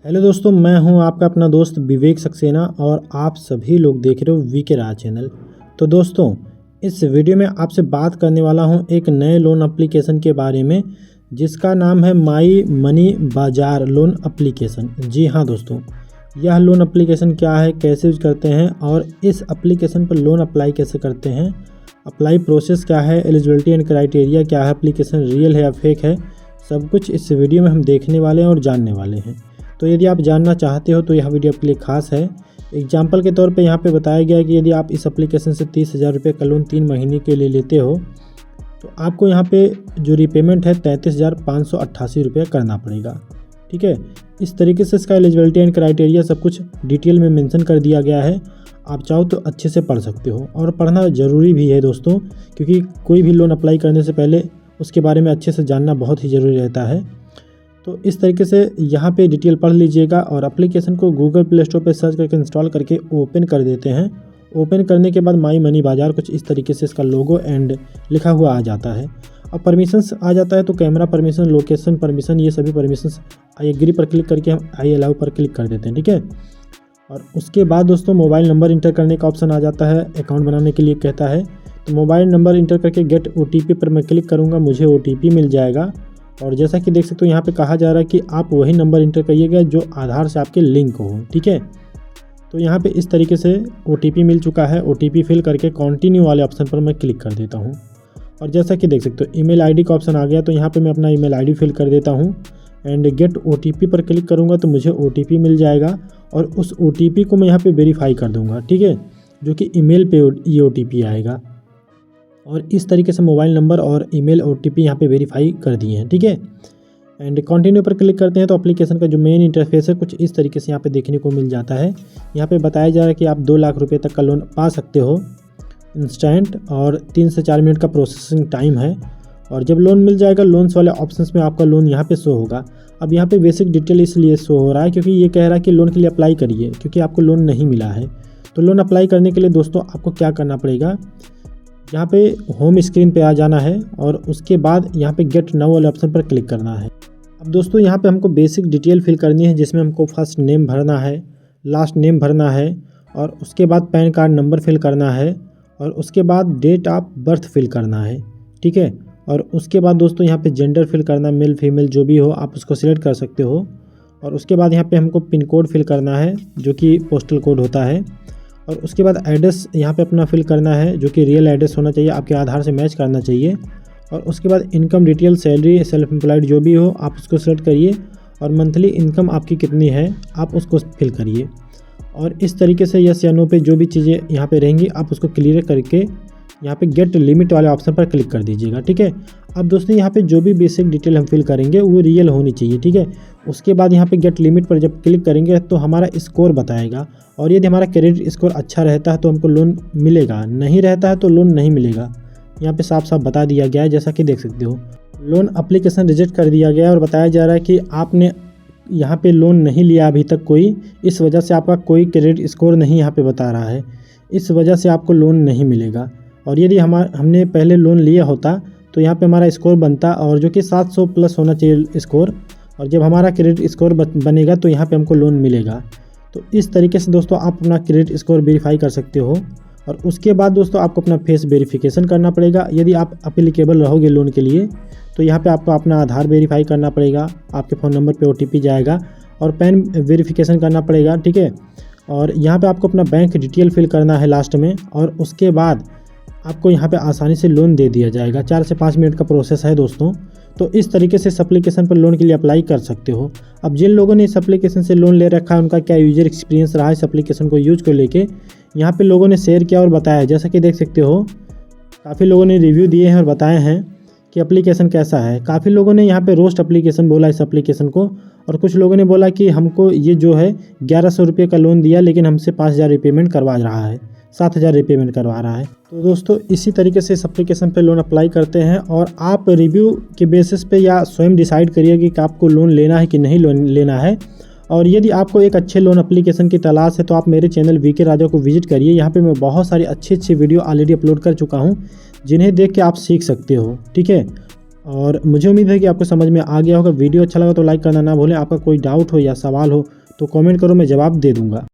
Hello दोस्तों, मैं हूं आपका अपना दोस्त विवेक सक्सेना और आप सभी लोग देख रहे हो वीके राज चैनल। तो दोस्तों, इस वीडियो में आपसे बात करने वाला हूं एक नए लोन एप्लीकेशन के बारे में जिसका नाम है माई मनी बाजार लोन एप्लीकेशन। जी हाँ दोस्तों, यह लोन एप्लीकेशन क्या है, कैसे यूज करते हैं और इस एप्लीकेशन पर लोन अप्लाई कैसे करते हैं, अप्लाई प्रोसेस क्या है, एलिजिबिलिटी एंड क्राइटेरिया क्या है, एप्लीकेशन रियल है या फेक है, सब कुछ इस वीडियो में हम देखने वाले हैं और जानने वाले हैं। तो यदि आप जानना चाहते हो तो यह वीडियो आपके लिए खास है। एग्जाम्पल के तौर पे यहाँ पे बताया गया है कि यदि आप इस एप्लीकेशन से 30,000 रुपये का लोन 3 महीने के लिए लेते हो तो आपको यहाँ पे जो रीपेमेंट है 33,588 रुपये करना पड़ेगा। ठीक है, इस तरीके से इसका एलिजिबिलिटी एंड क्राइटेरिया सब कुछ डिटेल में मेंशन कर दिया गया है। आप चाहो तो अच्छे से पढ़ सकते हो और पढ़ना ज़रूरी भी है दोस्तों, क्योंकि कोई भी लोन अप्लाई करने से पहले उसके बारे में अच्छे से जानना बहुत ही ज़रूरी रहता है। तो इस तरीके से यहाँ पे डिटेल पढ़ लीजिएगा और एप्लीकेशन को गूगल प्ले स्टोर पे सर्च करके इंस्टॉल करके ओपन कर देते हैं। ओपन करने के बाद माई मनी बाजार कुछ इस तरीके से इसका लोगो एंड लिखा हुआ आ जाता है। अब परमिशंस आ जाता है तो कैमरा परमिशन, लोकेशन परमिशन, ये सभी परमिशंस आई एग्री पर क्लिक करके हम आई अलाउ पर क्लिक कर देते हैं। ठीक है, और उसके बाद दोस्तों मोबाइल नंबर इंटर करने का ऑप्शन आ जाता है। अकाउंट बनाने के लिए कहता है तो मोबाइल नंबर इंटर करके गेट OTP पर मैं क्लिक करूँगा, मुझे OTP मिल जाएगा। और जैसा कि देख सकते हो यहाँ पे कहा जा रहा है कि आप वही नंबर इंटर करिएगा जो आधार से आपके लिंक हो। ठीक है, तो यहाँ पे इस तरीके से OTP मिल चुका है। OTP फिल करके कंटिन्यू वाले ऑप्शन पर मैं क्लिक कर देता हूँ और जैसा कि देख सकते हो ईमेल आईडी का ऑप्शन आ गया, तो यहाँ पे मैं अपना ईमेल आईडी फिल कर देता हूँ एंड गेट OTP पर क्लिक करूँगा तो मुझे OTP मिल जाएगा और उस OTP को मैं यहाँ पे वेरीफाई कर दूँगा। ठीक है, जो कि ईमेल पे ये OTP आएगा और इस तरीके से मोबाइल नंबर और ईमेल OTP यहाँ पे वेरीफाई कर दिए हैं। ठीक है, एंड कंटिन्यू पर क्लिक करते हैं तो एप्लीकेशन का जो मेन इंटरफेस है कुछ इस तरीके से यहाँ पे देखने को मिल जाता है। यहाँ पे बताया जा रहा है कि आप 2 लाख रुपए तक का लोन पा सकते हो इंस्टेंट और 3 से 4 मिनट का प्रोसेसिंग टाइम है। और जब लोन मिल जाएगा लोन्स वाले ऑप्शंस में आपका लोन यहाँ पे शो होगा। अब यहाँ पे बेसिक डिटेल इसलिए शो हो रहा है क्योंकि ये कह रहा है कि लोन के लिए अप्लाई करिए, क्योंकि आपको लोन नहीं मिला है। तो लोन अप्लाई करने के लिए दोस्तों आपको क्या करना पड़ेगा, यहाँ पे होम स्क्रीन पे आ जाना है और उसके बाद यहाँ पे गेट नाउ वाले ऑप्शन पर क्लिक करना है। अब दोस्तों यहाँ पे हमको बेसिक डिटेल फिल करनी है, जिसमें हमको फर्स्ट नेम भरना है, लास्ट नेम भरना है और उसके बाद पैन कार्ड नंबर फिल करना है और उसके बाद डेट ऑफ बर्थ फिल करना है। ठीक है, और उसके बाद दोस्तों यहाँ पे जेंडर फिल करना, मेल फीमेल जो भी हो आप उसको सिलेक्ट कर सकते हो। और उसके बाद यहाँ पे हमको पिन कोड फिल करना है जो कि पोस्टल कोड होता है। और उसके बाद एड्रेस यहाँ पे अपना फिल करना है जो कि रियल एड्रेस होना चाहिए, आपके आधार से मैच करना चाहिए। और उसके बाद income detail, salary, self employed जो भी हो आप उसको सेलेक्ट करिए और मंथली इनकम आपकी कितनी है आप उसको फिल करिए। और इस तरीके से यस या नो पे जो भी चीज़ें यहाँ पे रहेंगी आप उसको क्लियर करके यहाँ पे गेट लिमिट वाले ऑप्शन पर क्लिक कर दीजिएगा। ठीक है, अब दोस्तों यहाँ पे जो भी बेसिक डिटेल हम फिल करेंगे वो रियल होनी चाहिए। ठीक है, उसके बाद यहाँ पे गेट लिमिट पर जब क्लिक करेंगे तो हमारा स्कोर बताएगा और यदि हमारा क्रेडिट स्कोर अच्छा रहता है तो हमको लोन मिलेगा, नहीं रहता है तो लोन नहीं मिलेगा। यहाँ पे साफ साफ बता दिया गया है, जैसा कि देख सकते हो। लोन एप्लीकेशन रिजेक्ट कर दिया गया है और बताया जा रहा है कि आपने यहाँ पे लोन नहीं लिया अभी तक कोई, इस वजह से आपका कोई क्रेडिट स्कोर नहीं यहाँ पे बता रहा है, इस वजह से आपको लोन नहीं मिलेगा। और यदि हमने पहले लोन लिया होता तो यहाँ पे हमारा स्कोर बनता और जो कि 700 प्लस होना चाहिए स्कोर, और जब हमारा क्रेडिट स्कोर बनेगा तो यहाँ पे हमको लोन मिलेगा। तो इस तरीके से दोस्तों आप अपना क्रेडिट स्कोर वेरीफाई कर सकते हो। और उसके बाद दोस्तों आपको अपना फेस वेरिफिकेशन करना पड़ेगा। यदि आप अप्लीकेबल रहोगे लोन के लिए तो यहाँ पे आपको अपना आधार वेरीफाई करना पड़ेगा, आपके फ़ोन नंबर पे OTP जाएगा और पैन वेरिफिकेशन करना पड़ेगा। ठीक है, और यहाँ पे आपको अपना बैंक डिटेल फिल करना है लास्ट में और उसके बाद आपको यहाँ पे आसानी से लोन दे दिया जाएगा। 4 से 5 मिनट का प्रोसेस है दोस्तों। तो इस तरीके से इस एप्लीकेशन पर लोन के लिए अप्लाई कर सकते हो। अब जिन लोगों ने इस एप्लीकेशन से लोन ले रखा है उनका क्या यूजर एक्सपीरियंस रहा इस एप्लीकेशन को यूज को लेके, यहाँ पे लोगों ने शेयर किया और बताया। जैसा कि देख सकते हो काफ़ी लोगों ने रिव्यू दिए हैं और बताए हैं कि एप्लीकेशन कैसा है। काफ़ी लोगों ने यहाँ पे रोस्ट एप्लीकेशन बोला इस एप्लीकेशन को और कुछ लोगों ने बोला कि हमको ये जो है 1100 रुपये का लोन दिया लेकिन हमसे 5,000 रिपेमेंट करवा रहा है, 7,000 रिपेमेंट करवा रहा है। तो दोस्तों इसी तरीके से इस एप्लीकेशन पे लोन अप्लाई करते हैं और आप रिव्यू के बेसिस पे या स्वयं डिसाइड करिए कि आपको लोन लेना है कि नहीं लोन लेना है। और यदि आपको एक अच्छे लोन एप्लीकेशन की तलाश है तो आप मेरे चैनल वीके राजा को विजिट करिए। यहाँ पे मैं बहुत सारी अच्छी वीडियो ऑलरेडी अपलोड कर चुका हूँ जिन्हें देख के आप सीख सकते हो। ठीक है, और मुझे उम्मीद है कि आपको समझ में आ गया होगा। वीडियो अच्छा लगा तो लाइक करना ना भूलें। आपका कोई डाउट हो या सवाल हो तो कमेंट करो, मैं जवाब दे दूँगा।